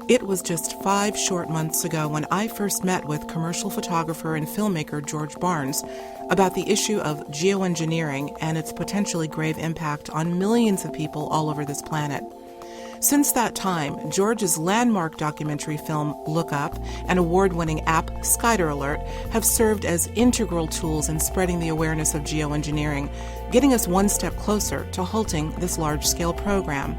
It was just 5 short months ago when I first met with commercial photographer and filmmaker George Barnes about the issue of geoengineering and its potentially grave impact on millions of people all over this planet. Since that time, George's landmark documentary film Look Up and award-winning app SkyderAlert have served as integral tools in spreading the awareness of geoengineering, getting us one step closer to halting this large-scale program.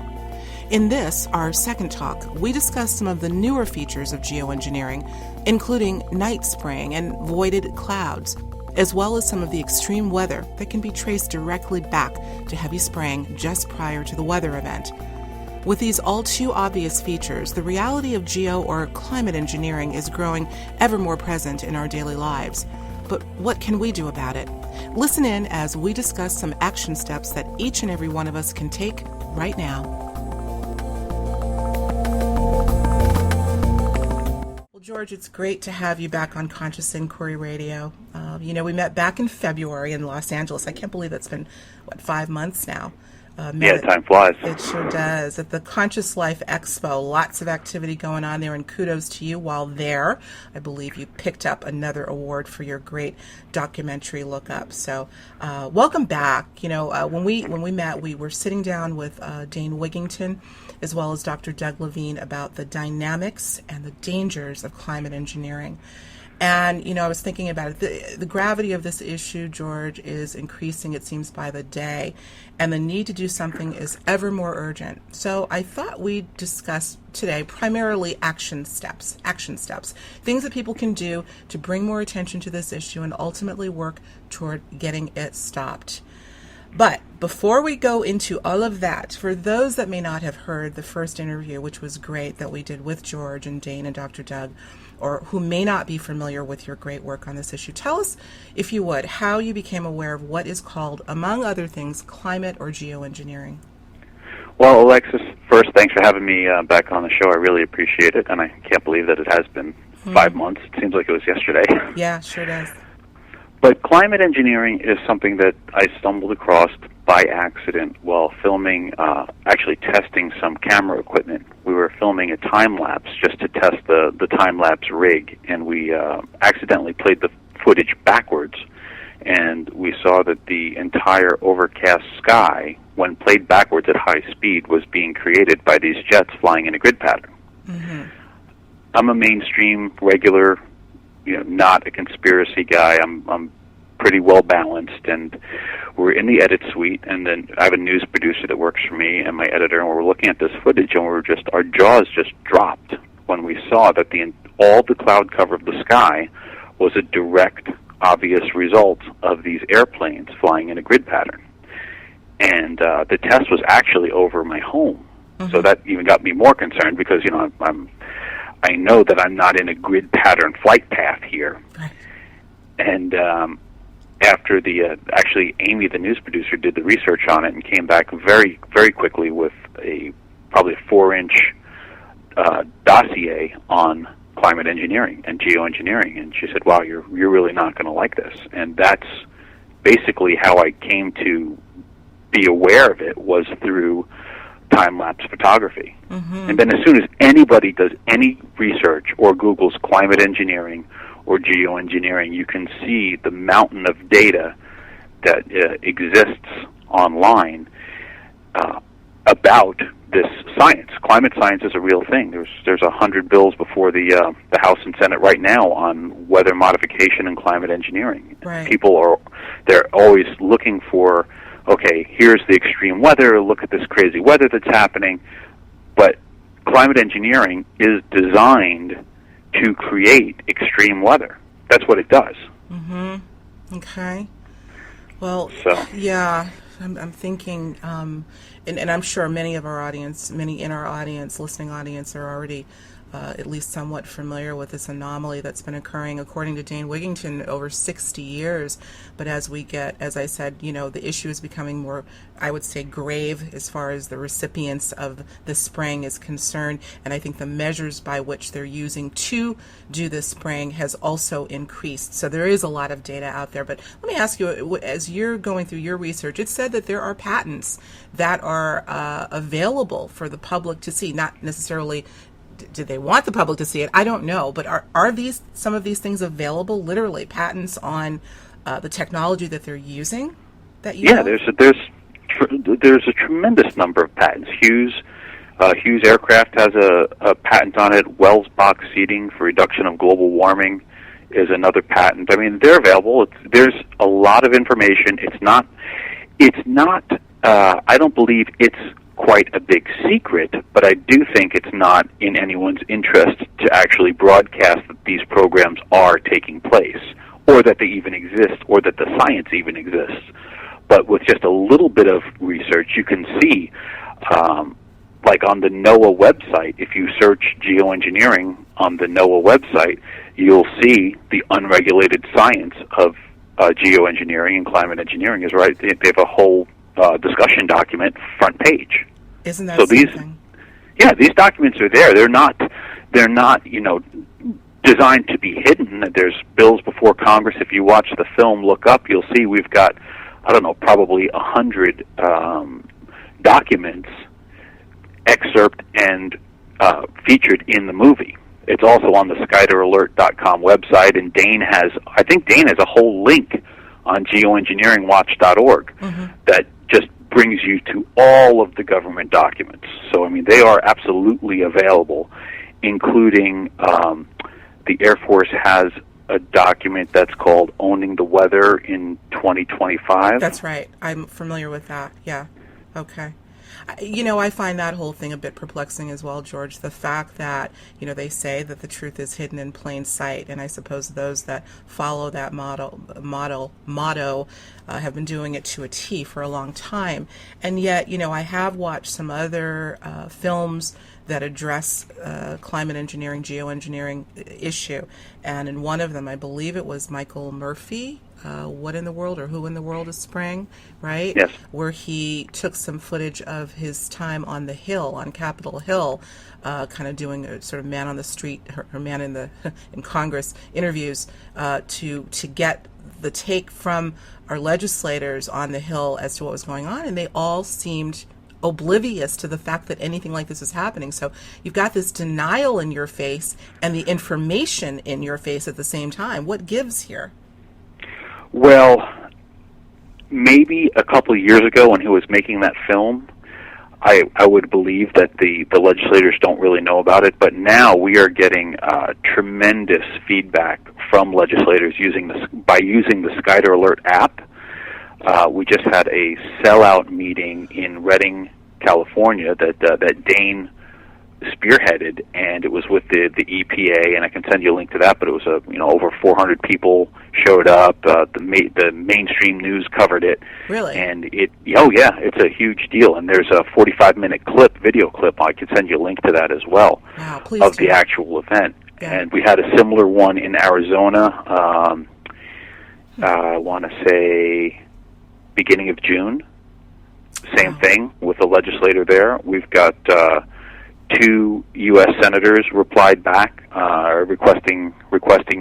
In this, our second talk, we discuss some of the newer features of geoengineering, including night spraying and voided clouds, as well as some of the extreme weather that can be traced directly back to heavy spraying just prior to the weather event. With these all too obvious features, the reality of geo or climate engineering is growing ever more present in our daily lives. But what can we do about it? Listen in as we discuss some action steps that each and every one of us can take right now. George, it's great to have you back on Conscious Inquiry Radio. We met back in February in Los Angeles. I can't believe it's been, 5 months now? Time flies. It sure does. At the Conscious Life Expo, lots of activity going on there, and kudos to you while there. I believe you picked up another award for your great documentary Look Up. So welcome back. When we met, we were sitting down with Dane Wigington as well as Dr. Doug Levine about the dynamics and the dangers of climate engineering. And, I was thinking about it. The gravity of this issue, George, is increasing, it seems, by the day. And the need to do something is ever more urgent. So I thought we'd discuss today primarily action steps, things that people can do to bring more attention to this issue and ultimately work toward getting it stopped. But before we go into all of that, for those that may not have heard the first interview, which was great, that we did with George and Dane and Dr. Doug, or who may not be familiar with your great work on this issue, tell us, if you would, how you became aware of what is called, among other things, climate or geoengineering. Well, Alexis, first, thanks for having me back on the show. I really appreciate it, and I can't believe that it has been 5 months. It seems like it was yesterday. Yeah, sure does. But climate engineering is something that I stumbled across by accident while filming, actually testing some camera equipment. We were filming a time-lapse just to test the time-lapse rig, and we accidentally played the footage backwards, and we saw that the entire overcast sky, when played backwards at high speed, was being created by these jets flying in a grid pattern. Mm-hmm. I'm a mainstream, regular, not a conspiracy guy. I'm pretty well balanced, and we're in the edit suite, and then I have a news producer that works for me and my editor, and we're looking at this footage, and our jaws just dropped when we saw that all the cloud cover of the sky was a direct, obvious result of these airplanes flying in a grid pattern. And the test was actually over my home, so that even got me more concerned because I know that I'm not in a grid pattern flight path here. Right. And after actually Amy, the news producer, did the research on it and came back very, very quickly with probably a 4-inch dossier on climate engineering and geoengineering. And she said, wow, you're really not going to like this. And that's basically how I came to be aware of it, was through time-lapse photography. Mm-hmm. And then as soon as anybody does any research or Googles climate engineering or geoengineering, you can see the mountain of data that exists online about this science. Climate science is a real thing. There's 100 bills before the House and Senate right now on weather modification and climate engineering. Right. They're always looking for, okay, here's the extreme weather, look at this crazy weather that's happening. But climate engineering is designed to create extreme weather. That's what it does. Mm-hmm. Okay. Well, yeah, I'm thinking, and I'm sure many in our audience, listening audience, are already at least somewhat familiar with this anomaly that's been occurring, according to Dane Wigington, over 60 years. But as I said, the issue is becoming more, I would say, grave as far as the recipients of the spraying is concerned. And I think the measures by which they're using to do this spraying has also increased. So there is a lot of data out there. But let me ask you, as you're going through your research, it said that there are patents that are available for the public to see, not necessarily did they want the public to see it? I don't know. But are these some of these things available? Literally, patents on the technology that they're using. That you know? There's a tremendous number of patents. Hughes Aircraft has a patent on it. Wells box seating for reduction of global warming is another patent. I mean, they're available. There's a lot of information. It's not. I don't believe it's quite a big secret, but I do think it's not in anyone's interest to actually broadcast that these programs are taking place, or that they even exist, or that the science even exists. But with just a little bit of research, you can see, like on the NOAA website, if you search geoengineering on the NOAA website, you'll see the unregulated science of geoengineering and climate engineering is right. They have a whole discussion document front page. Isn't that something? These documents are there. They're not designed to be hidden. There's bills before Congress. If you watch the film, look up, you'll see we've got, I don't know, probably 100 documents excerpt and featured in the movie. It's also on the SkyderAlert.com website, and I think Dane has a whole link on geoengineeringwatch.org that just brings you to all of the government documents. So, I mean, they are absolutely available, including the Air Force has a document that's called Owning the Weather in 2025. That's right. I'm familiar with that. Yeah. Okay. I find that whole thing a bit perplexing as well, George. The fact that, they say that the truth is hidden in plain sight, and I suppose those that follow that motto have been doing it to a T for a long time. And yet, I have watched some other films that address climate engineering, geoengineering issue. And in one of them, I believe it was Michael Murphy, What in the World or Who in the World is Spring, right? Yes. Where he took some footage of his time on the Hill, on Capitol Hill, kind of doing a sort of man on the street or man in Congress interviews to get the take from our legislators on the Hill as to what was going on, and they all seemed oblivious to the fact that anything like this is happening. So you've got this denial in your face and the information in your face at the same time. What gives here? Well, maybe a couple of years ago when he was making that film, I would believe that the legislators don't really know about it, but now we are getting tremendous feedback from legislators by using the SkyderAlert app. We just had a sellout meeting in Redding, California that Dane spearheaded, and it was with the EPA, and I can send you a link to that. But it was over 400 people showed up. The mainstream news covered it. Really? And it's a huge deal. And there's a 45-minute video clip. I can send you a link to that as well. Wow, please of do. The actual event. Yeah. And we had a similar one in Arizona. I want to say beginning of June. Same thing with the legislator there. We've got 2 U.S. senators replied back requesting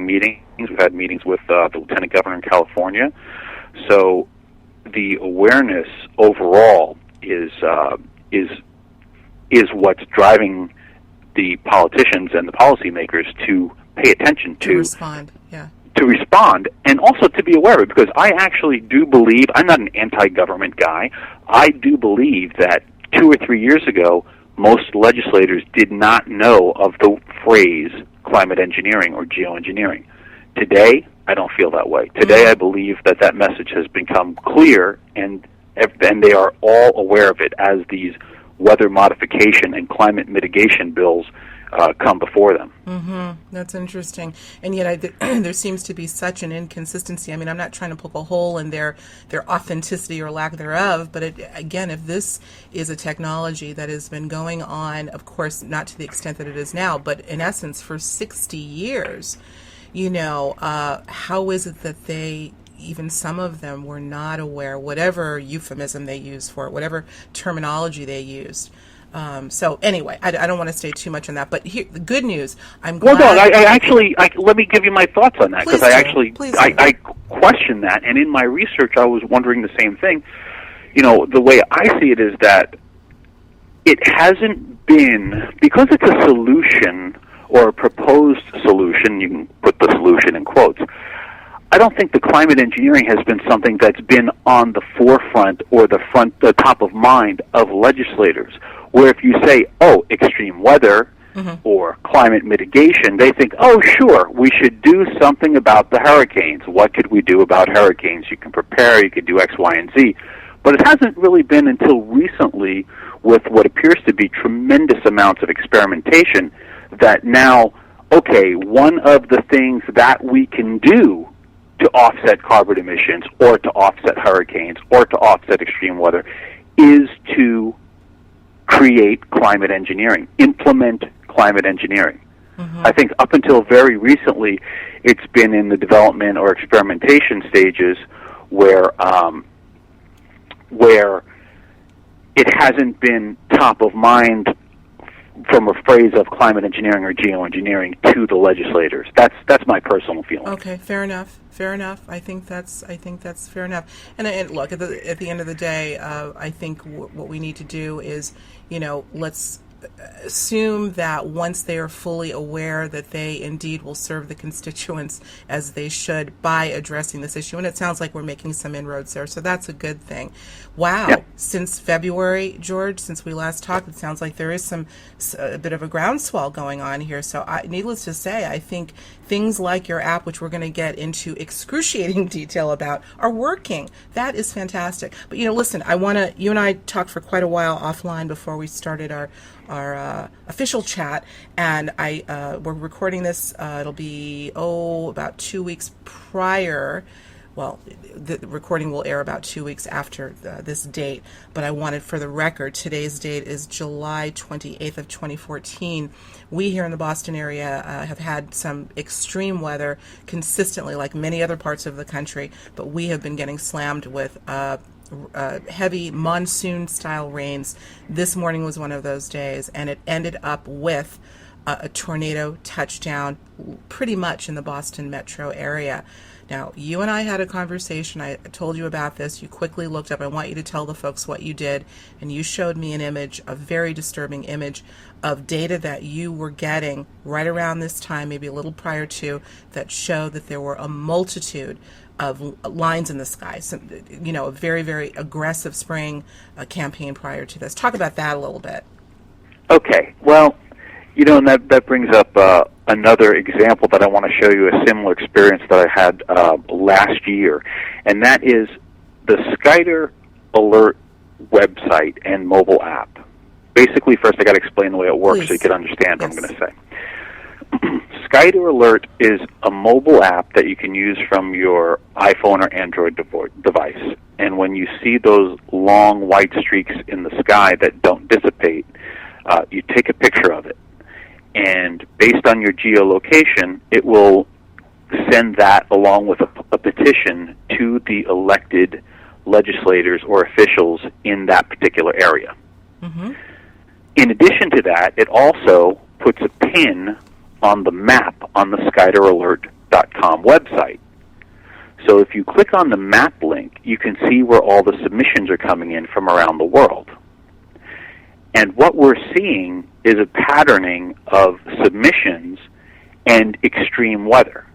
meetings. We've had meetings with the lieutenant governor in California. So the awareness overall is what's driving the politicians and the policymakers to pay attention to respond. Yeah. To respond, and also to be aware of it, because I actually do believe, I'm not an anti-government guy, I do believe that 2 or 3 years ago, most legislators did not know of the phrase climate engineering or geoengineering. Today, I don't feel that way. Today, I believe that message has become clear, and they are all aware of it as these weather modification and climate mitigation bills come before them. That's interesting. And yet there seems to be such an inconsistency. I mean, I'm not trying to poke a hole in their authenticity or lack thereof, but again, if this is a technology that has been going on, of course, not to the extent that it is now, but in essence for 60 years, how is it that even some of them were not aware, whatever euphemism they used for it, whatever terminology they used. So anyway, I don't want to stay too much on that, but here, the good news, I'm glad... Well, no, I let me give you my thoughts on that, because I question that, and in my research I was wondering the same thing. The way I see it is that it hasn't been, because it's a solution or a proposed solution, you can put the solution in quotes, I don't think the climate engineering has been something that's been on the forefront or the top of mind of legislators, where if you say, oh, extreme weather or climate mitigation, they think, oh, sure, we should do something about the hurricanes. What could we do about hurricanes? You can prepare, you can do X, Y, and Z. But it hasn't really been until recently, with what appears to be tremendous amounts of experimentation, that now, okay, one of the things that we can do to offset carbon emissions or to offset hurricanes or to offset extreme weather is to create climate engineering, implement climate engineering. I think up until very recently, it's been in the development or experimentation stages where it hasn't been top of mind from a phrase of climate engineering or geoengineering to the legislators. That's my personal feeling. Okay, fair enough. Fair enough. I think that's fair enough. And look, at the end of the day, I think what we need to do is, let's assume that once they are fully aware that they indeed will serve the constituents as they should by addressing this issue. And it sounds like we're making some inroads there, so that's a good thing. Wow. Yep. Since February, George, since we last talked, it sounds like there is a bit of a groundswell going on here. So needless to say, I think things like your app, which we're going to get into excruciating detail about, are working. That is fantastic. But, listen, you and I talked for quite a while offline before we started our official chat, and we're recording this. It'll be about 2 weeks prior. Well, the recording will air about 2 weeks after this date, but I wanted, for the record, today's date is July 28th of 2014. We here in the Boston area have had some extreme weather consistently, like many other parts of the country, but we have been getting slammed with heavy monsoon-style rains. This morning was one of those days, and it ended up with a tornado touchdown pretty much in the Boston metro area. Now, you and I had a conversation. I told you about this. You quickly looked up. I want you to tell the folks what you did, and you showed me an image, a very disturbing image of data that you were getting right around this time, maybe a little prior to, that showed that there were a multitude of lines in the sky. So, a very, very aggressive spring campaign prior to this. Talk about that a little bit. Okay. Well, and that brings up another example that I want to show you, a similar experience that I had last year, and that is the SkyderAlert website and mobile app. Basically, first I got to explain the way it works. Please. So you can understand what I'm going to say. SkyderAlert is a mobile app that you can use from your iPhone or Android device. And when you see those long white streaks in the sky that don't dissipate, you take a picture of it. And based on your geolocation, it will send that along with a petition to the elected legislators or officials in that particular area. Mm-hmm. In addition to that, it also puts a pin on the map on the SkyderAlert.com website. So if you click on the map link, you can see where all the submissions are coming in from around the world. And what we're seeing is a patterning of submissions and extreme weather.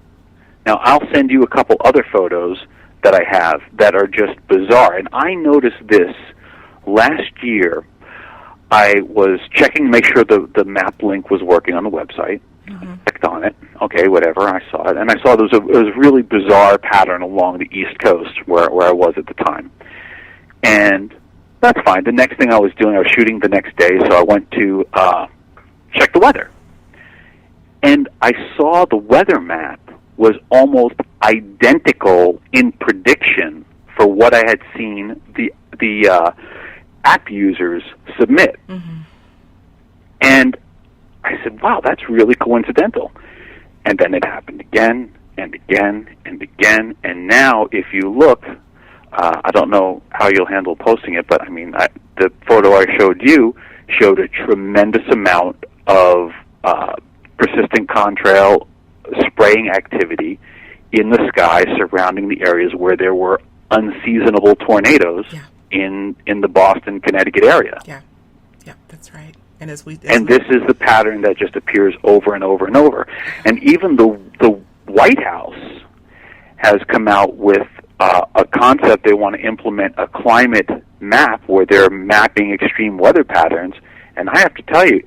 Now, I'll send you a couple other photos that I have that are just bizarre. And I noticed this last year. I was checking to make sure the map link was working on the website. Mm-hmm. Clicked on it. Okay, whatever. I saw it. And I saw there was a really bizarre pattern along the East Coast where I was at the time. And that's fine. The next thing I was doing, I was shooting the next day, so I went to check the weather. And I saw the weather map was almost identical in prediction for what I had seen the app users submit. Mm-hmm. And I said, wow, that's really coincidental. And then it happened again and again and again. And now if you look, I don't know how you'll handle posting it, but the photo I showed you showed a tremendous amount of persistent contrail spraying activity in the sky surrounding the areas where there were unseasonable tornadoes in the Boston, Connecticut area. Yeah. Yeah, that's right. And This is the pattern that just appears over and over and over. And even the White House has come out with a concept. They want to implement a climate map where they're mapping extreme weather patterns. And I have to tell you,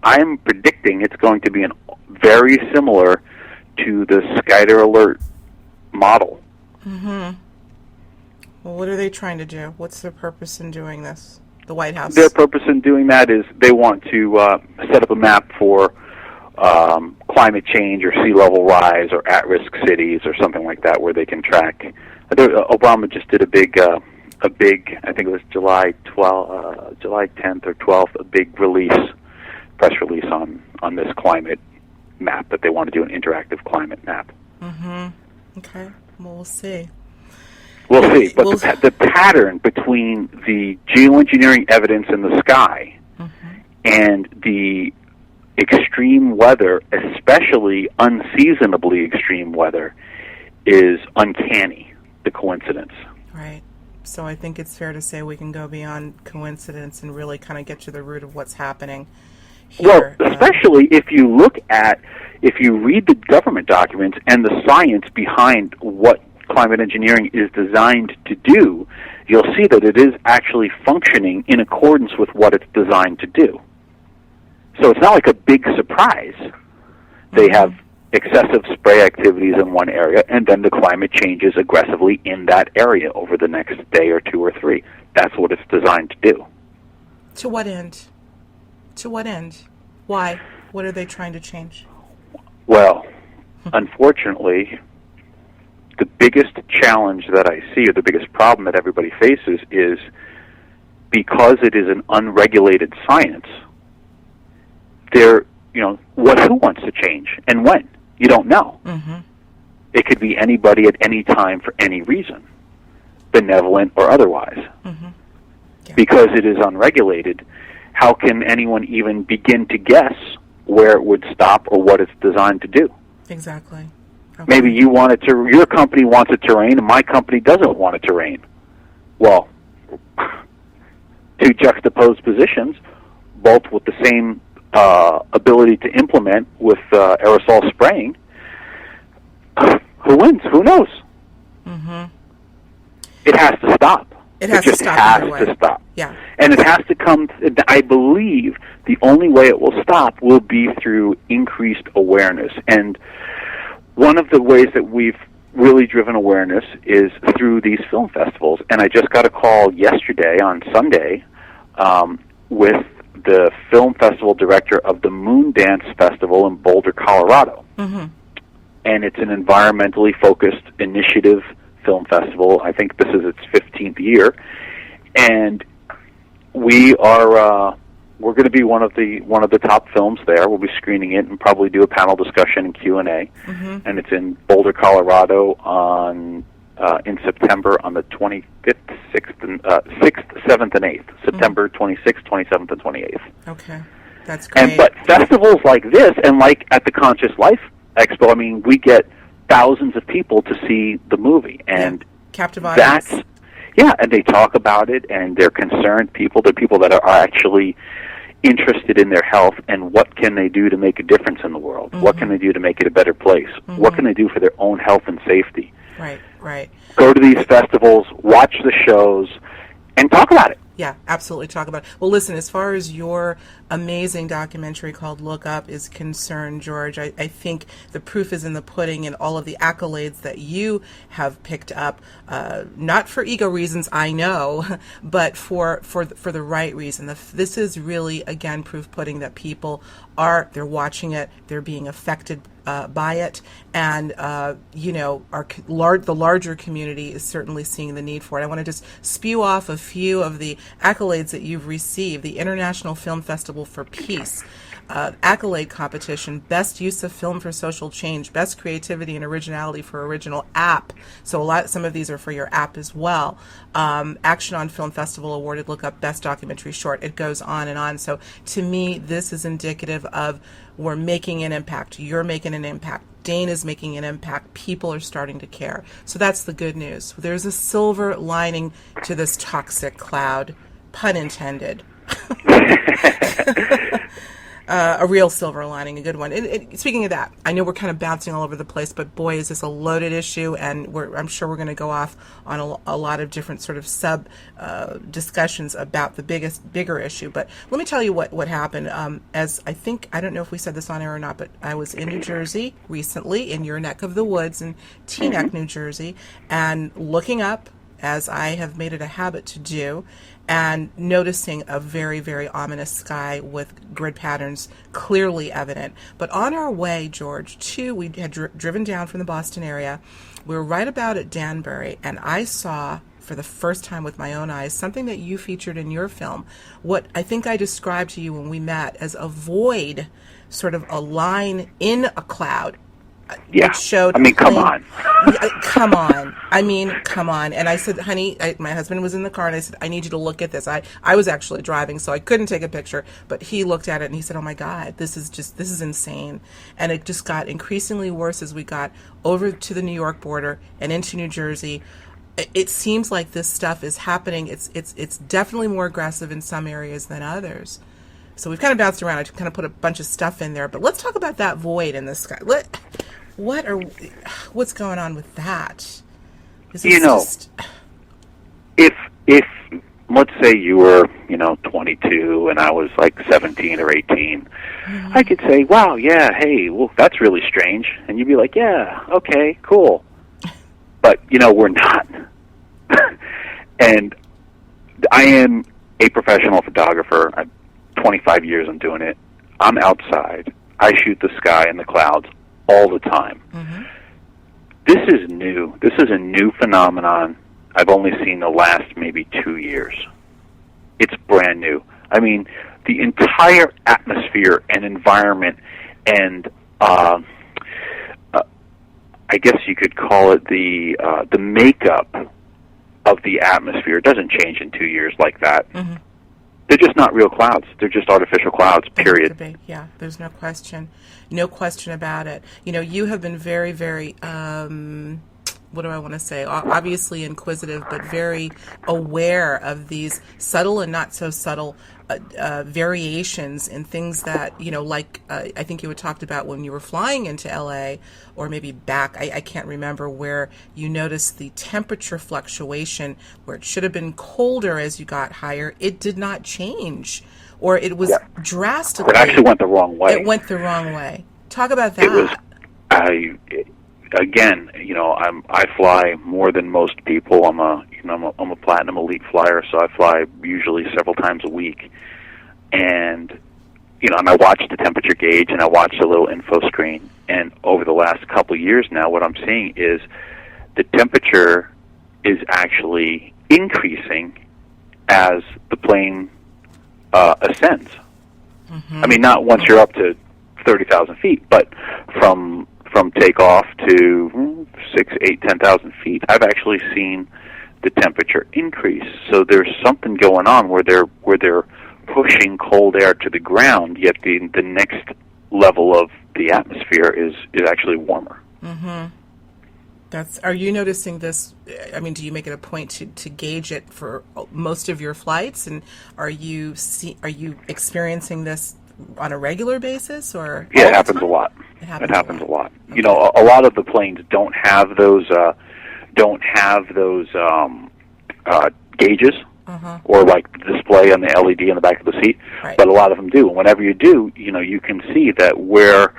I'm predicting it's going to be very similar to the SkyderAlert model. Mm-hmm. Well, what are they trying to do? What's their purpose in doing this? The White House? Their purpose in doing that is they want to set up a map for climate change or sea level rise or at-risk cities or something like that, where they can track. Obama just did a big, I think it was July 10th or 12th, a big press release on this climate map that they want to do, an interactive climate map. Mm-hmm. Okay. Well, we'll see. We'll see. But the pattern between the geoengineering evidence in the sky and the extreme weather, especially unseasonably extreme weather, is uncanny, the coincidence. Right. So I think it's fair to say we can go beyond coincidence and really kind of get to the root of what's happening here. Well, especially if you read the government documents and the science behind what climate engineering is designed to do, you'll see that it is actually functioning in accordance with what it's designed to do. So it's not like a big surprise. They have excessive spray activities in one area, and then the climate changes aggressively in that area over the next day or two or three. That's what it's designed to do. To what end? To what end? Why? What are they trying to change? Well, unfortunately, the biggest challenge that I see, or the biggest problem that everybody faces, is because it is an unregulated science, who wants to change and when? You don't know. Mm-hmm. It could be anybody at any time for any reason, benevolent or otherwise. Mm-hmm. Yeah. Because it is unregulated, how can anyone even begin to guess where it would stop or what it's designed to do? Exactly. Okay. Maybe your company wants it to rain and my company doesn't want it to rain. Well, two juxtaposed positions, both with the same ability to implement with aerosol spraying. Who wins? Who knows? Mm-hmm. It has to stop. It has just to stop. has to stop. Yeah. And it has to come, I believe the only way it will stop will be through increased awareness. And one of the ways that we've really driven awareness is through these film festivals. And I just got a call yesterday on Sunday with the film festival director of the Moon Dance Festival in Boulder, Colorado. Mm-hmm. And it's an environmentally focused initiative film festival. I think this is its 15th year. And we're going to be one of the top films there. We'll be screening it and probably do a panel discussion and Q&A. Mm-hmm. And it's in Boulder, Colorado in September on the 25th, 6th, 7th, and 8th. September 26th, 27th, and 28th. Okay. That's great. But festivals like this, and like at the Conscious Life Expo, I mean, we get thousands of people to see the movie. And captive audience. And they talk about it, and they're concerned people. They're people that are actually interested in their health and what can they do to make a difference in the world. Mm-hmm. What can they do to make it a better place? Mm-hmm. What can they do for their own health and safety? Right. Go to these festivals, watch the shows, and talk about it. Yeah, absolutely talk about it. Well, listen, as far as your amazing documentary called Look Up is concerned, George, I think the proof is in the pudding and all of the accolades that you have picked up, not for ego reasons, I know, but for the right reason. This is really, again, proof pudding that people they're watching it, they're being affected by it, and the larger community is certainly seeing the need for it. I want to just spew off a few of the accolades that you've received. The International Film Festival for Peace, accolade competition, best use of film for social change, best creativity and originality for original app. So some of these are for your app as well. Action on Film Festival awarded Look Up best documentary short. It goes on and on. So to me, this is indicative of we're making an impact. You're making an impact. Dane is making an impact. People are starting to care. So that's the good news. There's a silver lining to this toxic cloud, pun intended. A real silver lining, a good one. Speaking of that, I know we're kind of bouncing all over the place, but boy, is this a loaded issue, and I'm sure we're going to go off on a lot of different sort of sub discussions about the bigger issue. But let me tell you what happened. As I don't know if we said this on air or not, but I was in New Jersey recently, in your neck of the woods, in Teaneck, New Jersey, and looking up, as I have made it a habit to do, and noticing a very, very ominous sky with grid patterns clearly evident. But on our way, George, we had driven down from the Boston area. We were right about at Danbury, and I saw, for the first time with my own eyes, something that you featured in your film, what I think I described to you when we met as a void, sort of a line in a cloud. Yeah. Showed come on. Come on. Come on. And I said, honey, my husband was in the car, and I said, I need you to look at this. I was actually driving, so I couldn't take a picture, but he looked at it and he said, oh my God, this is insane. And it just got increasingly worse as we got over to the New York border and into New Jersey. It seems like this stuff is happening. It's definitely more aggressive in some areas than others. So we've kind of bounced around. I kind of put a bunch of stuff in there, but let's talk about that void in the sky. What's going on with that? If let's say you were 22 and I was like 17 or 18, I could say, wow, yeah, hey, well, that's really strange, and you'd be like, yeah, okay, cool, but we're not. And I am a professional photographer. 25 years I'm doing it. I'm outside. I shoot the sky and the clouds all the time. Mm-hmm. This is new. This is a new phenomenon. I've only seen the last maybe 2 years. It's brand new. I mean, the entire atmosphere and environment and I guess you could call it the makeup of the atmosphere doesn't change in 2 years like that. Mm-hmm. They're just not real clouds. They're just artificial clouds, period. Yeah, there's no question. No question about it. You have been very, very, what do I want to say? Obviously inquisitive, but very aware of these subtle and not so subtle variations in things that, like I think you had talked about when you were flying into LA, or maybe back, I can't remember, where you noticed the temperature fluctuation where it should have been colder as you got higher. It did not change, or it was drastically. It actually went the wrong way. It went the wrong way. Talk about that. It was, again, I fly more than most people. I'm a platinum elite flyer, so I fly usually several times a week. And and I watch the temperature gauge and I watch the little info screen. And over the last couple of years now, what I'm seeing is the temperature is actually increasing as the plane ascends. Mm-hmm. I mean, not once you're up to 30,000 feet, but from takeoff to 6, 8, 10,000 feet, I've actually seen the temperature increase. So there's something going on where they're pushing cold air to the ground, yet the next level of the atmosphere is actually warmer. Mm-hmm. Are you noticing this? I mean, do you make it a point to gauge it for most of your flights, and are you experiencing this on a regular basis, or? Yeah, it happens a lot. It happens a lot. Okay. A lot of the planes don't have those gauges, or like the display on the LED in the back of the seat, right. But a lot of them do. And whenever you do, you can see that where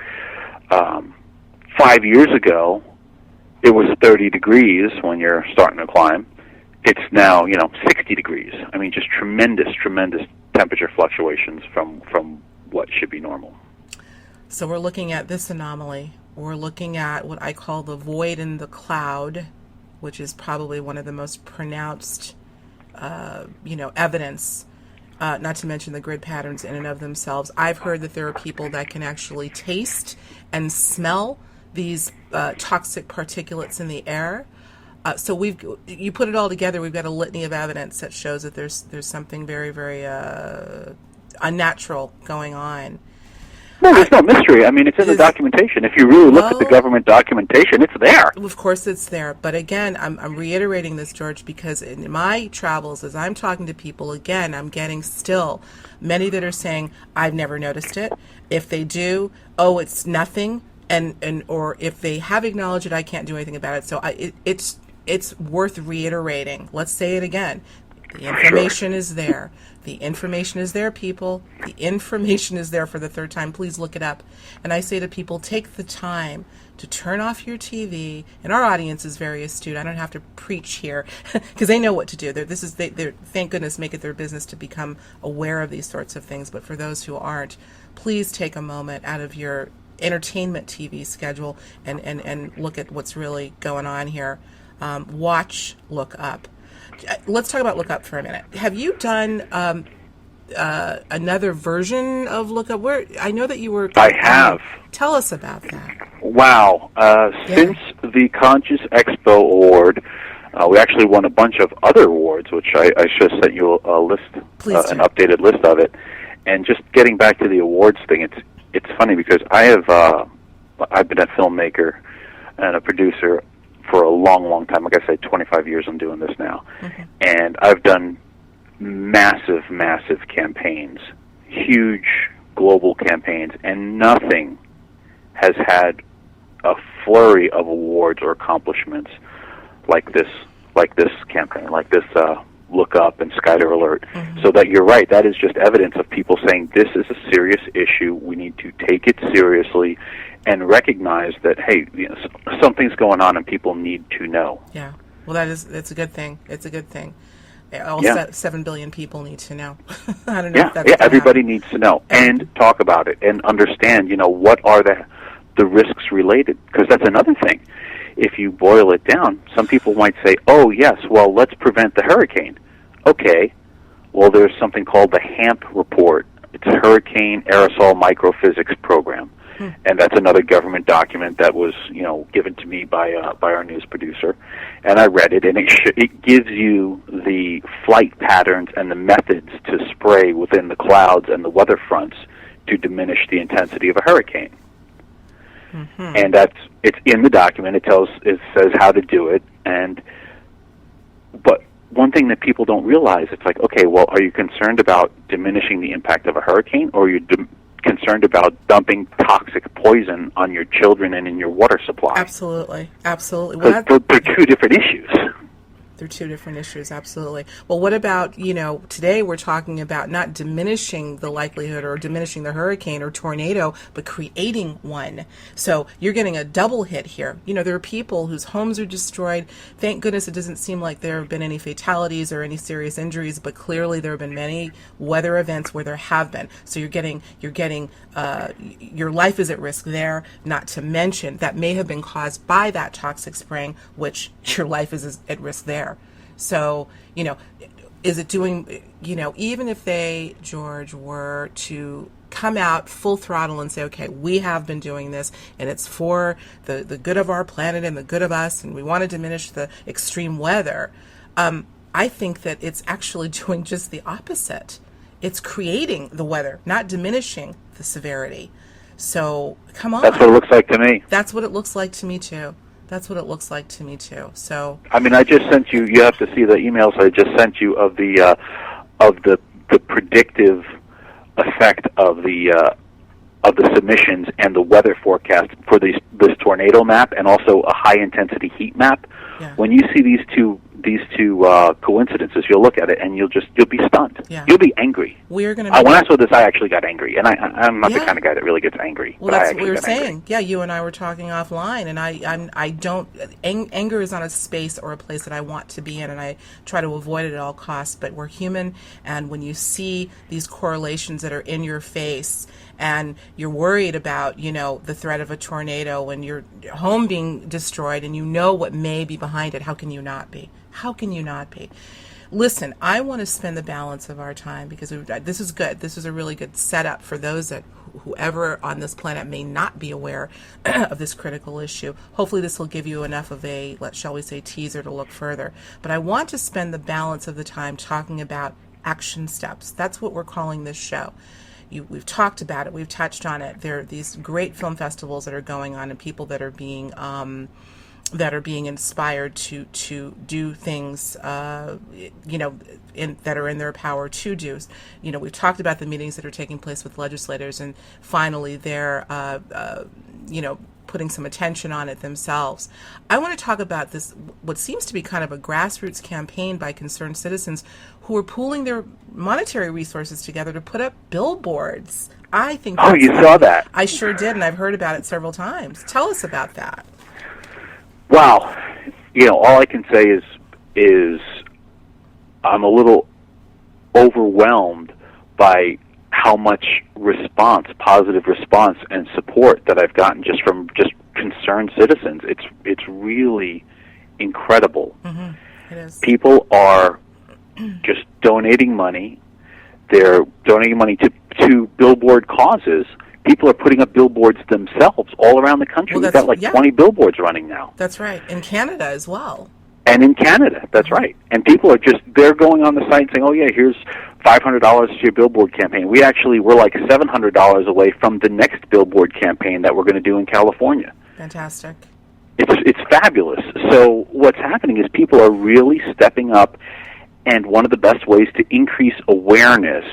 5 years ago it was 30 degrees when you're starting to climb, it's now 60 degrees. I mean, just tremendous temperature fluctuations from what should be normal. So we're looking at this anomaly. We're looking at what I call the void in the cloud, which is probably one of the most pronounced, evidence, not to mention the grid patterns in and of themselves. I've heard that there are people that can actually taste and smell these toxic particulates in the air. So you put it all together, we've got a litany of evidence that shows that there's something very, very unnatural going on. No, there's no mystery. I mean, it's in the documentation. If you really look at the government documentation, it's there. Of course it's there. But again, I'm reiterating this, George, because in my travels, as I'm talking to people, again, I'm getting still many that are saying, I've never noticed it. If they do, oh, it's nothing. And or if they have acknowledged it, I can't do anything about it. So it's worth reiterating. Let's say it again. The information is there. The information is there, people. The information is there for the third time. Please look it up. And I say to people, take the time to turn off your TV. And our audience is very astute. I don't have to preach here because they know what to do. They're thank goodness, make it their business to become aware of these sorts of things. But for those who aren't, please take a moment out of your entertainment TV schedule and look at what's really going on here. Watch, look up. Let's talk about Lookup for a minute. Have you done another version of Lookup? I know that you were. I have. Tell us about that. Wow. Since the Conscious Expo Award, we actually won a bunch of other awards, which I should have sent you a list, an updated list of it. And just getting back to the awards thing, it's funny because I've been a filmmaker and a producer for a long, long time. Like I said, 25 years I'm doing this now. Mm-hmm. And I've done massive, massive campaigns, huge global campaigns, and nothing has had a flurry of awards or accomplishments like this campaign, like this Look Up and SkyderAlert. Mm-hmm. So that you're right, that is just evidence of people saying this is a serious issue, we need to take it seriously, and recognize that, hey, something's going on and people need to know. Yeah. Well, it's a good thing. It's a good thing. All 7 billion people need to know. I don't know if that's everybody needs to know and talk about it and understand, what are the risks related, because that's another thing. If you boil it down, some people might say, oh, yes, well, let's prevent the hurricane. Okay. Well, there's something called the HAMP report. It's a Hurricane Aerosol Microphysics Program. And that's another government document that was, given to me by our news producer, and I read it, and it gives you the flight patterns and the methods to spray within the clouds and the weather fronts to diminish the intensity of a hurricane. Mm-hmm. And it's in the document. It says how to do it, but one thing that people don't realize, it's like, okay, well, are you concerned about diminishing the impact of a hurricane, or are you concerned about dumping toxic poison on your children and in your water supply? Absolutely. Well, they're two different issues. They're two different issues, absolutely. Well, what about, today we're talking about not diminishing the likelihood or diminishing the hurricane or tornado, but creating one. So you're getting a double hit here. There are people whose homes are destroyed. Thank goodness it doesn't seem like there have been any fatalities or any serious injuries, but clearly there have been many weather events where there have been. So you're getting your life is at risk there, not to mention that may have been caused by that toxic spraying, which your life is at risk there. So, is it doing, even if they, George, were to come out full throttle and say, okay, we have been doing this and it's for the good of our planet and the good of us and we want to diminish the extreme weather, I think that it's actually doing just the opposite. It's creating the weather, not diminishing the severity. So, come on. That's what it looks like to me. That's what it looks like to me, too. So I mean, I just sent you. You have to see the emails I just sent you of the predictive effect of the submissions and the weather forecast for this tornado map and also a high intensity heat map. Yeah. When you see these two coincidences, you'll look at it and you'll be stunned. Yeah. You'll be angry. We're going to. When I saw this, I actually got angry, and I'm not the kind of guy that really gets angry. Well, that's what we were saying. Angry. Yeah, you and I were talking offline, and I don't. Anger is not a space or a place that I want to be in, and I try to avoid it at all costs. But we're human, and when you see these correlations that are in your face, and you're worried about, the threat of a tornado and your home being destroyed, and what may be behind it, how can you not be? How can you not be? Listen, I want to spend the balance of our time because this is good. This is a really good setup for those that whoever on this planet may not be aware of this critical issue. Hopefully this will give you enough of a, shall we say, teaser to look further. But I want to spend the balance of the time talking about action steps. That's what we're calling this show. we've talked about it, we've touched on it. There are these great film festivals that are going on, and people that are being inspired to do things, that are in their power to do. We've talked about the meetings that are taking place with legislators, and finally they're, putting some attention on it themselves. I want to talk about this, what seems to be kind of a grassroots campaign by concerned citizens who are pooling their monetary resources together to put up billboards. I think. Oh, you saw that? I sure did, and I've heard about it several times. Tell us about that. Wow. All I can say is I'm a little overwhelmed by how much positive response and support that I've gotten just from concerned citizens. It's really incredible. Mm-hmm. It is. People are just donating money. They're donating money to billboard causes. People are putting up billboards themselves all around the country. We've got 20 billboards running now. That's right. In Canada as well. And in Canada, that's right. And people are they're going on the site and saying, oh, yeah, here's $500 to your billboard campaign. We're like $700 away from the next billboard campaign that we're going to do in California. Fantastic. It's fabulous. So what's happening is people are really stepping up, and one of the best ways to increase awareness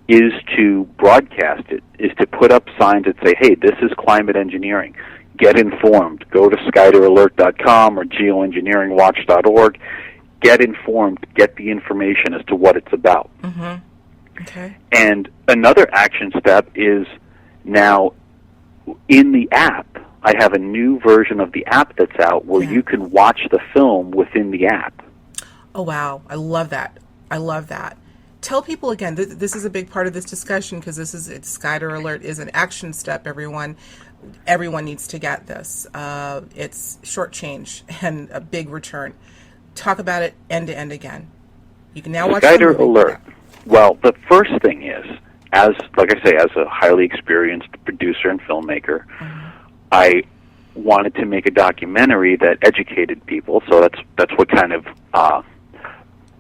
is to broadcast it, is to put up signs that say, hey, this is climate engineering. Get informed. Go to SkyderAlert.com or geo-engineeringwatch.org. Get informed. Get the information as to what it's about. Mm-hmm. Okay. And another action step is now in the app. I have a new version of the app that's out where you can watch the film within the app. Oh, wow. I love that. Tell people again, this is a big part of this discussion because SkyderAlert is an action step, everyone. Everyone needs to get this. It's short change and a big return. Talk about it end to end again. You can now watch SkyderAlert. Well, the first thing is, as a highly experienced producer and filmmaker, I wanted to make a documentary that educated people. So that's what kind of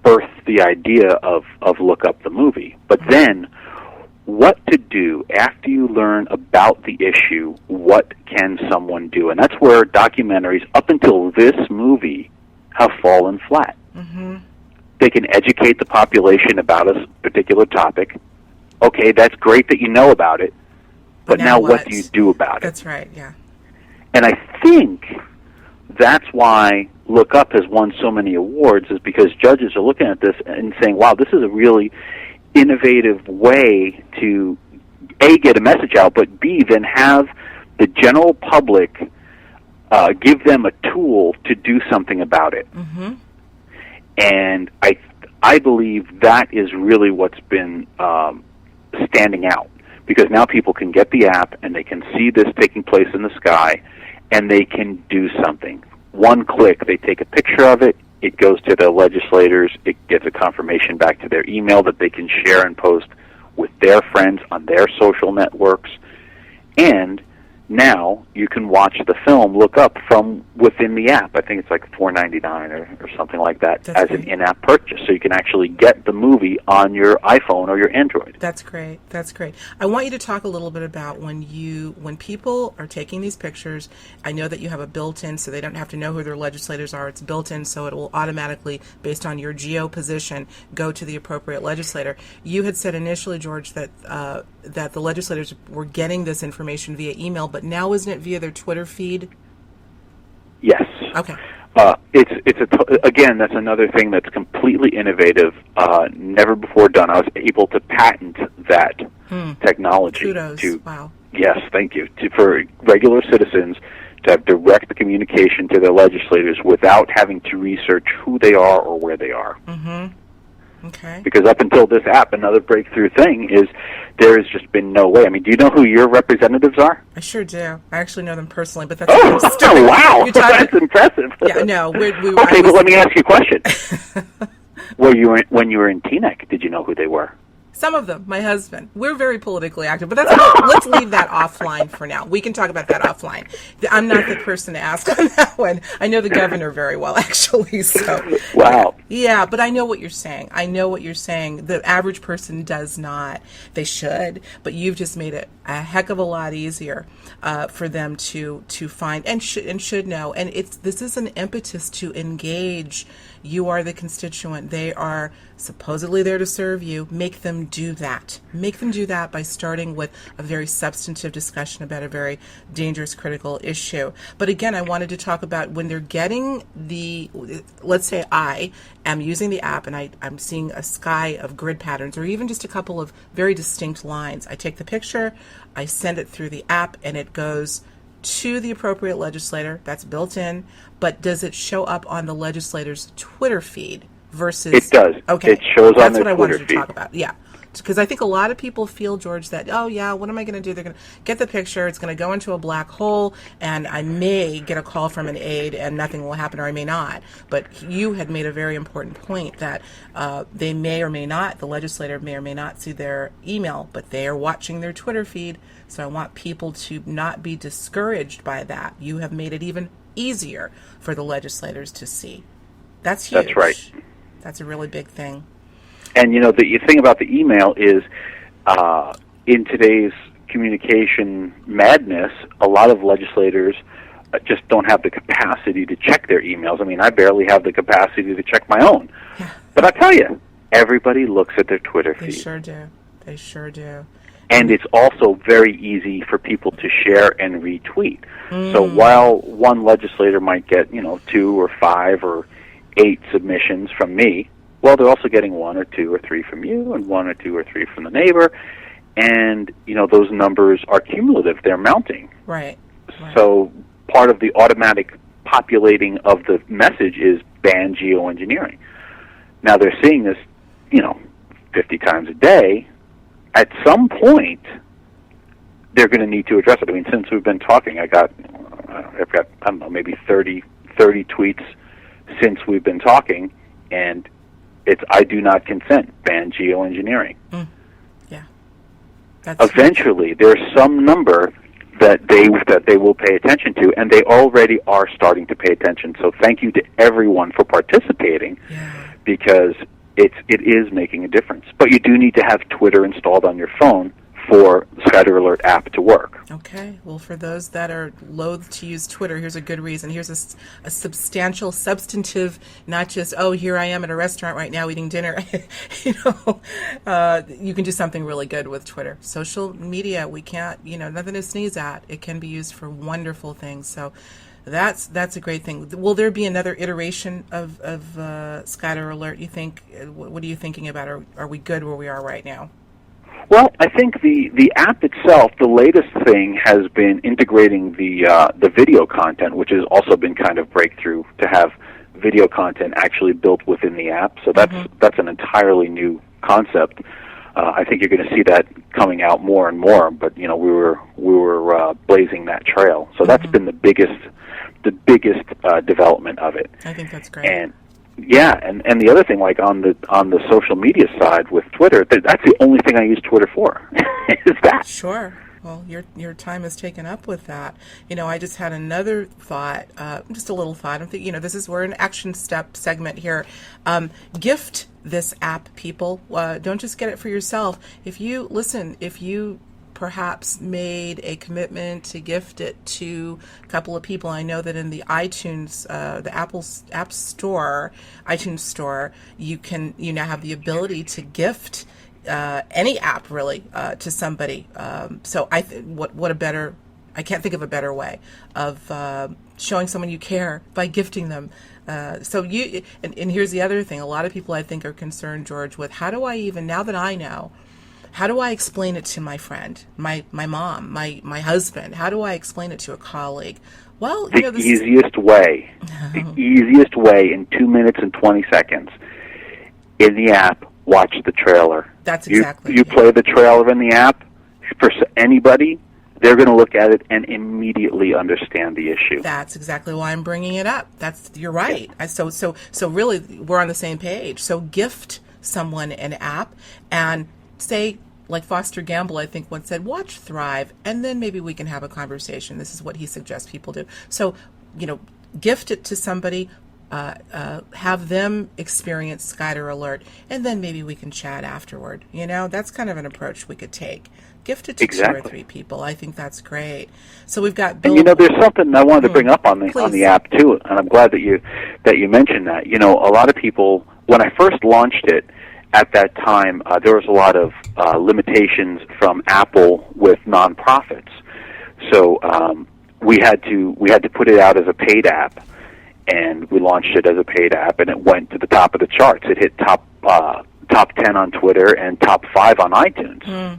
birthed the idea of Look Up the movie. But then, what to do after you learn about the issue, what can someone do? And that's where documentaries, up until this movie, have fallen flat. Mm-hmm. They can educate the population about a particular topic. Okay, that's great that you know about it, but now what do you do about it? That's right, yeah. And I think that's why Look Up has won so many awards, is because judges are looking at this and saying, wow, this is a really innovative way to, A, get a message out, but B, then have the general public give them a tool to do something about it. Mm-hmm. And I believe that is really what's been standing out, because now people can get the app and they can see this taking place in the sky, and they can do something. One click, they take a picture of it, it goes to the legislators, it gets a confirmation back to their email that they can share and post with their friends on their social networks, and now you can watch the film Look Up from within the app. I think it's like $4.99 or something like that. That's as great. An in-app purchase. So you can actually get the movie on your iPhone or your Android. That's great. That's great. I want you to talk a little bit about when people are taking these pictures. I know that you have a built-in, so they don't have to know who their legislators are. It's built in, so it will automatically, based on your geo position, go to the appropriate legislator. You had said initially, George, that the legislators were getting this information via email, but now isn't it via their Twitter feed? Yes. Okay. Again, that's another thing that's completely innovative, never before done. I was able to patent that technology. Kudos. Wow. Yes, thank you. For regular citizens to have direct communication to their legislators without having to research who they are or where they are. Mm-hmm. Okay. Because up until this app, another breakthrough thing is there has just been no way. I mean, do you know who your representatives are? I sure do. I actually know them personally, but that's another story. Wow, that's impressive. Yeah, no. Okay, but let me ask you a question. When you were in Teaneck, did you know who they were? Some of them, my husband. We're very politically active, but let's leave that offline for now. We can talk about that offline. I'm not the person to ask on that one. I know the governor very well, actually. So, wow. Yeah, but I know what you're saying. The average person does not. They should, but you've just made it a heck of a lot easier for them to find and should know. And this is an impetus to engage. You are the constituent. They are supposedly there to serve you. Make them do that. Make them do that by starting with a very substantive discussion about a very dangerous, critical issue. But again, I wanted to talk about when they're getting let's say I am using the app and I'm seeing a sky of grid patterns or even just a couple of very distinct lines. I take the picture, I send it through the app, and it goes to the appropriate legislator. That's built in. But does it show up on the legislator's Twitter feed versus... It does. Okay. It shows That's on their what I Twitter wanted to feed. talk about. Yeah. Because I think a lot of people feel, George, that, oh, yeah, what am I going to do? They're going to get the picture. It's going to go into a black hole, and I may get a call from an aide, and nothing will happen, or I may not. But you had made a very important point that they may or may not, the legislator may or may not see their email, but they are watching their Twitter feed. So I want people to not be discouraged by that. You have made it even easier for the legislators to see. That's huge. That's right. That's a really big thing. And, the thing about the email is, in today's communication madness, a lot of legislators just don't have the capacity to check their emails. I mean, I barely have the capacity to check my own. Yeah. But I tell you, everybody looks at their Twitter feed. They sure do. They sure do. And it's also very easy for people to share and retweet. So while one legislator might get, 2 or 5 or 8 submissions from me, well, they're also getting 1 or 2 or 3 from you and 1 or 2 or 3 from the neighbor. And, those numbers are cumulative. They're mounting. Right. So part of the automatic populating of the message is ban geoengineering. Now, they're seeing this, 50 times a day. At some point, they're going to need to address it. I mean, since we've been talking, I've got, I don't know, maybe 30 tweets since we've been talking, and it's I do not consent, ban geoengineering. Yeah. That's Eventually, there's some number that they will pay attention to, and they already are starting to pay attention. So thank you to everyone for participating, because it is making a difference. But you do need to have Twitter installed on your phone for the SkyderAlert app to work. Okay. Well, for those that are loath to use Twitter, here's a good reason. Here's a substantial, substantive, not just, oh, here I am at a restaurant right now eating dinner. You can do something really good with Twitter. Social media, we can't, nothing to sneeze at. It can be used for wonderful things. So that's a great thing. Will there be another iteration of SkyderAlert, you think? What are you thinking about? Are we good where we are right now? Well, I think the app itself, the latest thing has been integrating the video content, which has also been kind of breakthrough to have video content actually built within the app. So that's an entirely new concept. I think you're going to see that coming out more and more. But we were blazing that trail. So that's been the biggest development of it. I think that's great. And the other thing, like on the social media side with Twitter, that's the only thing I use Twitter for. Is that? Sure. Well, your time is taken up with that. I just had another thought, just a little thought. I'm thinking, we're an action step segment here. Gift this app, people. Don't just get it for yourself. If you perhaps made a commitment to gift it to a couple of people. I know that in the iTunes, the Apple's App Store, iTunes Store, you now have the ability to gift any app really to somebody. So I can't think of a better way of showing someone you care by gifting them. And here's the other thing. A lot of people I think are concerned, George, with how do I even, now that I know, how do I explain it to my friend, my mom, my husband? How do I explain it to a colleague? Well, the easiest way in 2 minutes and 20 seconds in the app, watch the trailer. That's exactly you play the trailer in the app. For anybody, they're going to look at it and immediately understand the issue. That's exactly why I'm bringing it up. You're right. So really, we're on the same page. So gift someone an app and say, like Foster Gamble, I think once said, watch Thrive, and then maybe we can have a conversation. This is what he suggests people do. So, gift it to somebody, have them experience SkyderAlert, and then maybe we can chat afterward. That's kind of an approach we could take. Gift it to Exactly. 2 or 3 people. I think that's great. So we've got Bill. And there's something I wanted to bring up on the app too, and I'm glad that you mentioned that. A lot of people, when I first launched it, at that time, there was a lot of limitations from Apple with nonprofits. So we had to put it out as a paid app, and we launched it as a paid app, and it went to the top of the charts. It hit top 10 on Twitter and top 5 on iTunes.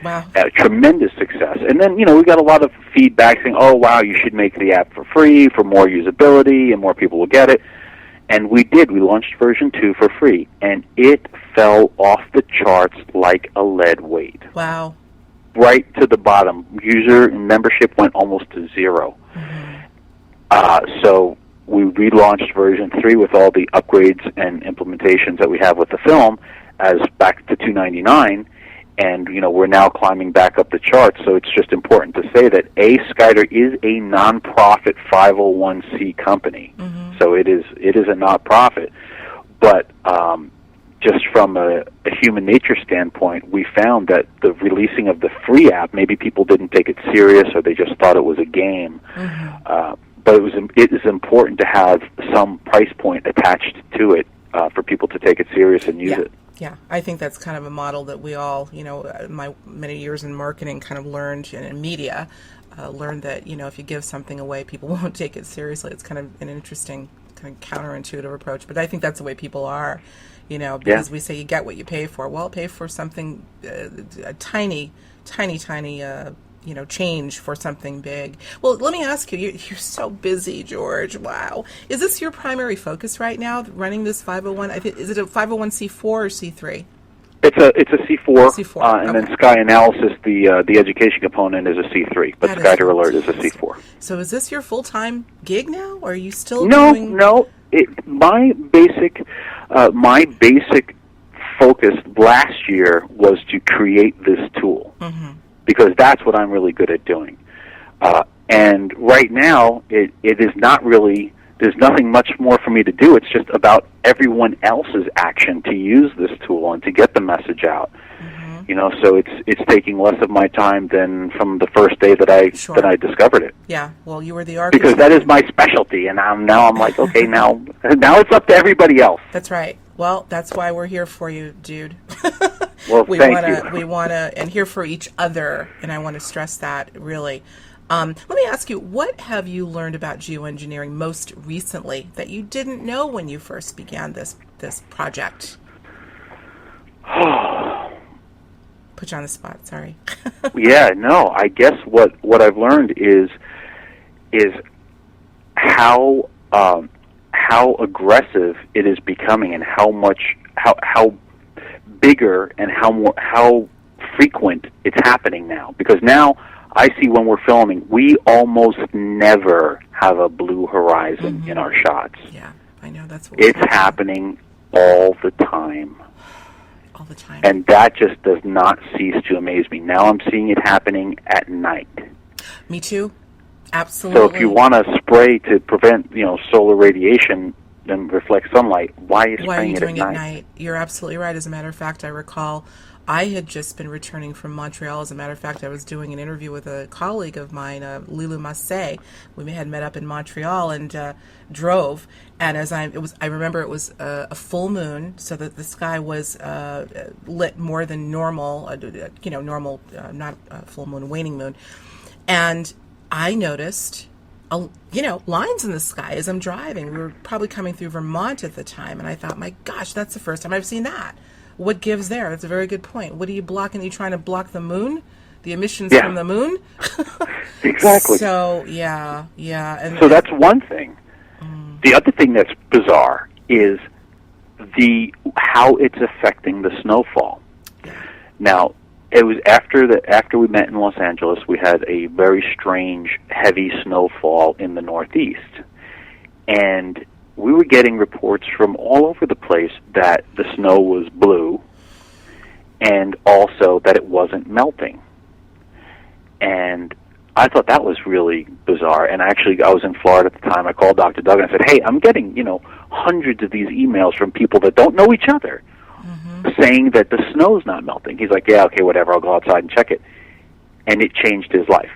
Wow. Tremendous success. And then, we got a lot of feedback saying, oh, wow, you should make the app for free for more usability and more people will get it. And we did. We launched version 2 for free, and it fell off the charts like a lead weight. Wow. Right to the bottom. User and membership went almost to 0. So we relaunched version 3 with all the upgrades and implementations that we have with the film as back to $2.99. And, we're now climbing back up the charts, so it's just important to say that Skyder is a nonprofit 501c company. So it is a not-profit. But just from a human nature standpoint, we found that the releasing of the free app, maybe people didn't take it serious or they just thought it was a game. But it is important to have some price point attached to it for people to take it serious and use it. Yeah, I think that's kind of a model that we all, my many years in marketing kind of learned, and in media, learned that, if you give something away, people won't take it seriously. It's kind of an interesting, kind of counterintuitive approach. But I think that's the way people are, because we say you get what you pay for. Well, pay for something, a tiny, change for something big. Well, let me ask you, you're so busy, George. Wow. Is this your primary focus right now, running this 501? Is it a 501c4 or C3? It's a C4, and okay. then Sky Analysis, the education component, is a C3, but SkyderAlert is a C4. So is this your full-time gig now, or are you still doing... No. My basic focus last year was to create this tool. Because that's what I'm really good at doing. And right now, it is not really, there's nothing much more for me to do. It's just about everyone else's action to use this tool and to get the message out. So it's taking less of my time than from the first day that I discovered it. Yeah, well, you were the architect. Because that is my specialty, and now I'm like, okay, now it's up to everybody else. That's right. Well, that's why we're here for you, dude. Well, thank you. We want to, and here for each other, and I want to stress that, really. Let me ask you, what have you learned about geoengineering most recently that you didn't know when you first began this project? Put you on the spot, sorry. Yeah, no, I guess what I've learned is how aggressive it is becoming, and how bigger and how frequent it's happening now. Because now I see when we're filming, we almost never have a blue horizon in our shots. Yeah, I know, that's what it's happening all the time. All the time. And that just does not cease to amaze me. Now I'm seeing it happening at night. Me too. Absolutely. So if you want to spray to prevent, solar radiation and reflect sunlight, why are you spraying it at night? You're absolutely right. As a matter of fact, I recall I had just been returning from Montreal. As a matter of fact, I was doing an interview with a colleague of mine, Lilou Massé. We had met up in Montreal and drove. And I remember it was a full moon, so that the sky was lit more than normal. Normal, not a full moon, waning moon. And I noticed, lines in the sky as I'm driving. We were probably coming through Vermont at the time, and I thought, my gosh, that's the first time I've seen that. What gives there? That's a very good point. What are you blocking? Are you trying to block the moon? The emissions from the moon? Exactly. So, yeah. And so that's one thing. The other thing that's bizarre is how it's affecting the snowfall. Yeah. Now, it was after we met in Los Angeles, we had a very strange, heavy snowfall in the Northeast. And we were getting reports from all over the place that the snow was blue, and also that it wasn't melting. And I thought that was really bizarre. And actually, I was in Florida at the time. I called Dr. Doug and I said, hey, I'm getting, hundreds of these emails from people that don't know each other saying that the snow's not melting. He's like, yeah, okay, whatever, I'll go outside and check it. And it changed his life.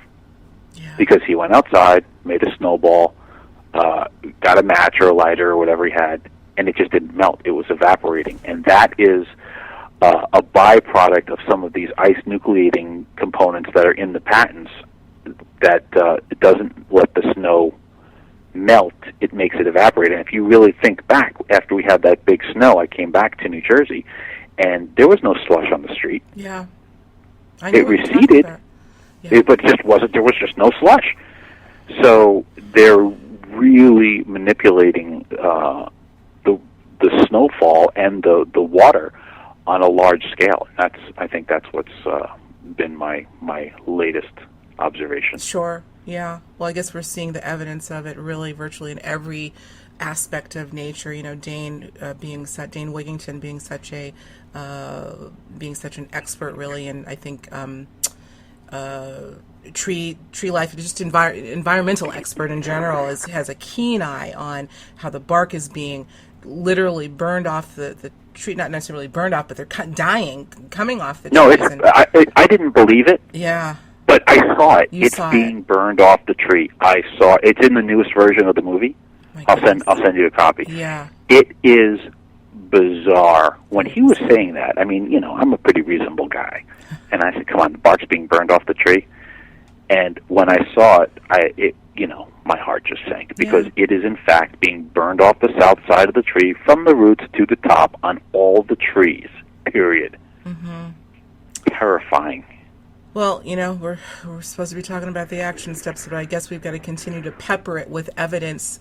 Yeah. Because he went outside, made a snowball, got a match or a lighter or whatever he had, and it just didn't melt. It was evaporating. And that is a byproduct of some of these ice nucleating components that are in the patents, that it doesn't let the snow melt, it makes it evaporate. And if you really think back, after we had that big snow, I came back to New Jersey, and there was no slush on the street. Yeah. It receded, but there was just no slush. So they're really manipulating the snowfall and the water on a large scale. I think that's what's been my latest observation. Sure. Yeah. Well, I guess we're seeing the evidence of it really virtually in every aspect of nature. Dane Wigington being such an expert, really, and I think tree life, just environmental expert in general, has a keen eye on how the bark is being literally burned off the tree, not necessarily burned off, but they're coming off the trees. No, I didn't believe it. Yeah. But I saw it. It's being burned off the tree. I saw it. It's in the newest version of the movie. I'll send you a copy. Yeah. It is bizarre. When he was saying that, I mean, I'm a pretty reasonable guy. And I said, come on, the bark's being burned off the tree. And when I saw it, my heart just sank, because it is in fact being burned off the south side of the tree from the roots to the top on all the trees, period. Mm-hmm. Terrifying. Well, we're supposed to be talking about the action steps, but I guess we've got to continue to pepper it with evidence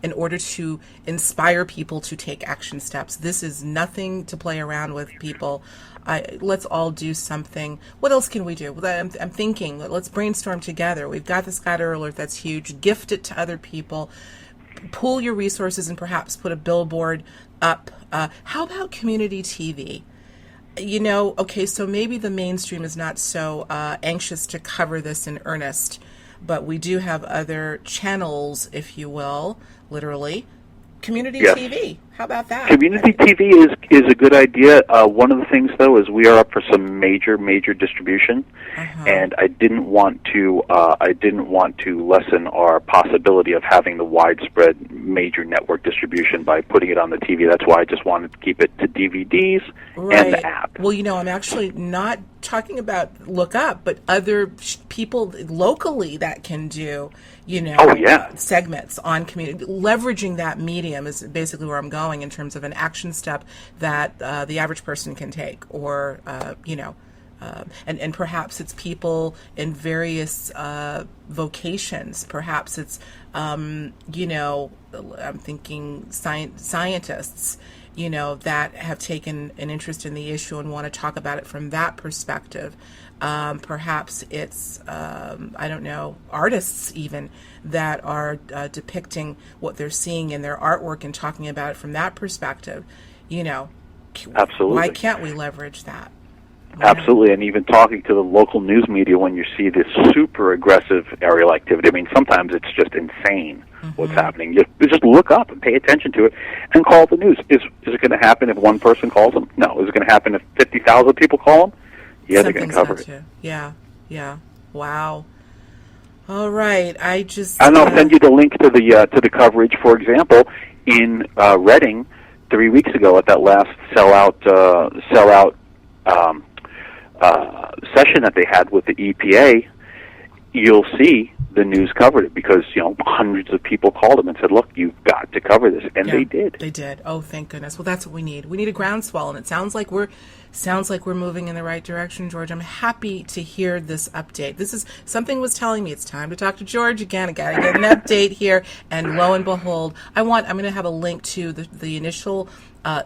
in order to inspire people to take action steps. This is nothing to play around with, people. Let's all do something. What else can we do? I'm thinking, let's brainstorm together. We've got the SkyderAlert, that's huge. Gift it to other people. Pool your resources and perhaps put a billboard up. How about community TV? Okay, so maybe the mainstream is not so anxious to cover this in earnest, but we do have other channels, if you will, literally. Community TV. How about that? Community TV is a good idea. One of the things, though, is we are up for some major distribution, and I didn't want to lessen our possibility of having the widespread major network distribution by putting it on the TV. That's why I just wanted to keep it to DVDs and the app. Well, I'm actually not talking about look up, but other people locally that can do, segments on community. Leveraging that medium is basically where I'm going in terms of an action step that the average person can take, or, and perhaps it's people in various vocations. Perhaps it's, I'm thinking scientists, that have taken an interest in the issue and want to talk about it from that perspective. Perhaps it's, artists even that are depicting what they're seeing in their artwork and talking about it from that perspective. Absolutely. Why can't we leverage that? Absolutely, and even talking to the local news media when you see this super aggressive aerial activity. I mean, sometimes it's just insane what's happening. Just look up and pay attention to it and call the news. Is it going to happen if one person calls them? No. Is it going to happen if 50,000 people call them? Yeah, they're going to cover it. Yeah. Wow. All right. And I'll send you the link to the coverage. For example, in Reading 3 weeks ago at that last sellout session that they had with the EPA, you'll see the news covered it because hundreds of people called them and said, "Look, you've got to cover this," and they did. They did. Oh, thank goodness. Well, that's what we need. We need a groundswell, and it sounds like we're moving in the right direction, George. I'm happy to hear this update. This is something was telling me it's time to talk to George again. I got to get an update here, and lo and behold, I'm going to have a link to the initial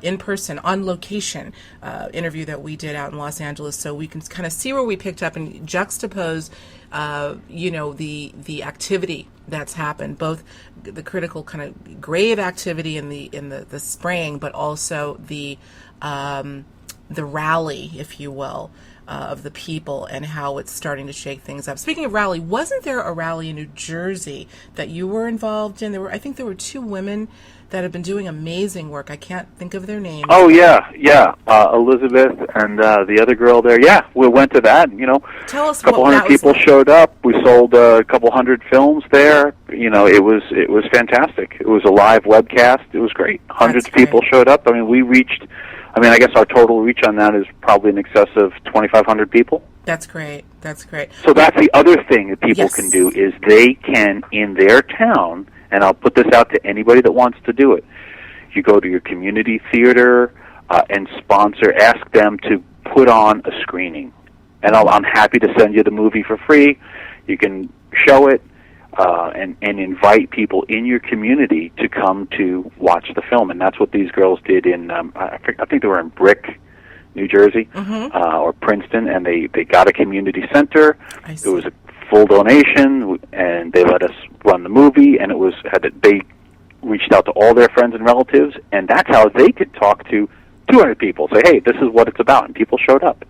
in-person, on-location interview that we did out in Los Angeles, so we can kind of see where we picked up and juxtapose, the activity that's happened, both the critical kind of grave activity in the spraying, but also the the rally, if you will, of the people and how it's starting to shake things up. Speaking of rally, wasn't there a rally in New Jersey that you were involved in? I think there were two women that have been doing amazing work. I can't think of their names. Oh, yeah. Elizabeth and the other girl there. Yeah, we went to that. Tell us a couple what hundred that was people like. showed up. We sold a couple hundred films there. It was fantastic. It was a live webcast. It was great. Hundreds of people showed up. I mean, I guess our total reach on that is probably in excess of 2,500 people. That's great. So that's the other thing that people can do is they can, in their town, and I'll put this out to anybody that wants to do it, you go to your community theater and ask them to put on a screening. And I'm happy to send you the movie for free. You can show it and invite people in your community to come to watch the film. And that's what these girls did in, I think they were in Brick, New Jersey, or Princeton, and they got a community center. It was a full donation, and they let us run the movie, and they reached out to all their friends and relatives, and that's how they could talk to 200 people, say, hey, this is what it's about, and people showed up.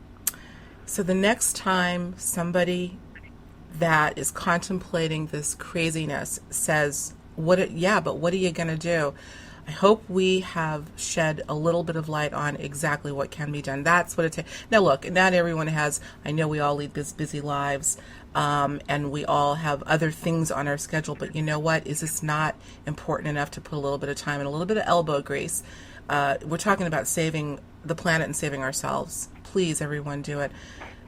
So the next time somebody that is contemplating this craziness says, but what are you going to do? I hope we have shed a little bit of light on exactly what can be done. That's what it takes. Now, look, not everyone I know we all lead busy lives, and we all have other things on our schedule, but you know what? Is this not important enough to put a little bit of time and a little bit of elbow grease? We're talking about saving the planet and saving ourselves. Please, everyone, do it.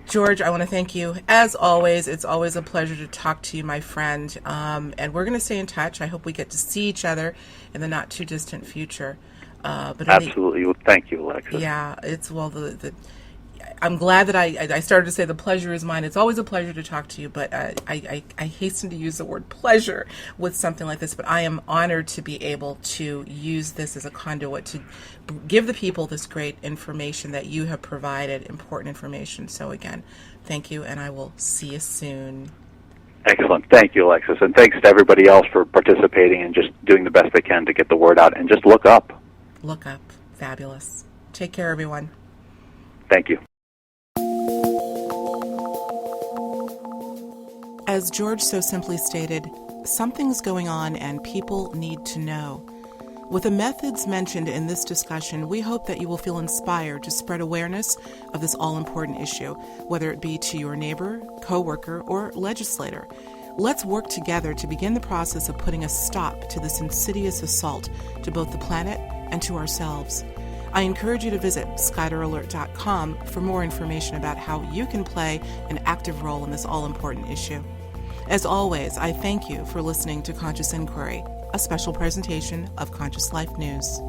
George, I want to thank you. As always, it's always a pleasure to talk to you, my friend. And we're going to stay in touch. I hope we get to see each other in the not too distant future. But absolutely. Well, thank you, Alexis. Yeah, I'm glad that I started to say the pleasure is mine. It's always a pleasure to talk to you, but I hasten to use the word pleasure with something like this, but I am honored to be able to use this as a conduit to give the people this great information that you have provided, important information. So again, thank you, and I will see you soon. Excellent. Thank you, Alexis, and thanks to everybody else for participating and just doing the best they can to get the word out, and just look up. Look up. Fabulous. Take care, everyone. Thank you. As George so simply stated, something's going on and people need to know. With the methods mentioned in this discussion, we hope that you will feel inspired to spread awareness of this all-important issue, whether it be to your neighbor, coworker, or legislator. Let's work together to begin the process of putting a stop to this insidious assault to both the planet and to ourselves. I encourage you to visit SkyderAlert.com for more information about how you can play an active role in this all-important issue. As always, I thank you for listening to Conscious Inquiry, a special presentation of Conscious Life News.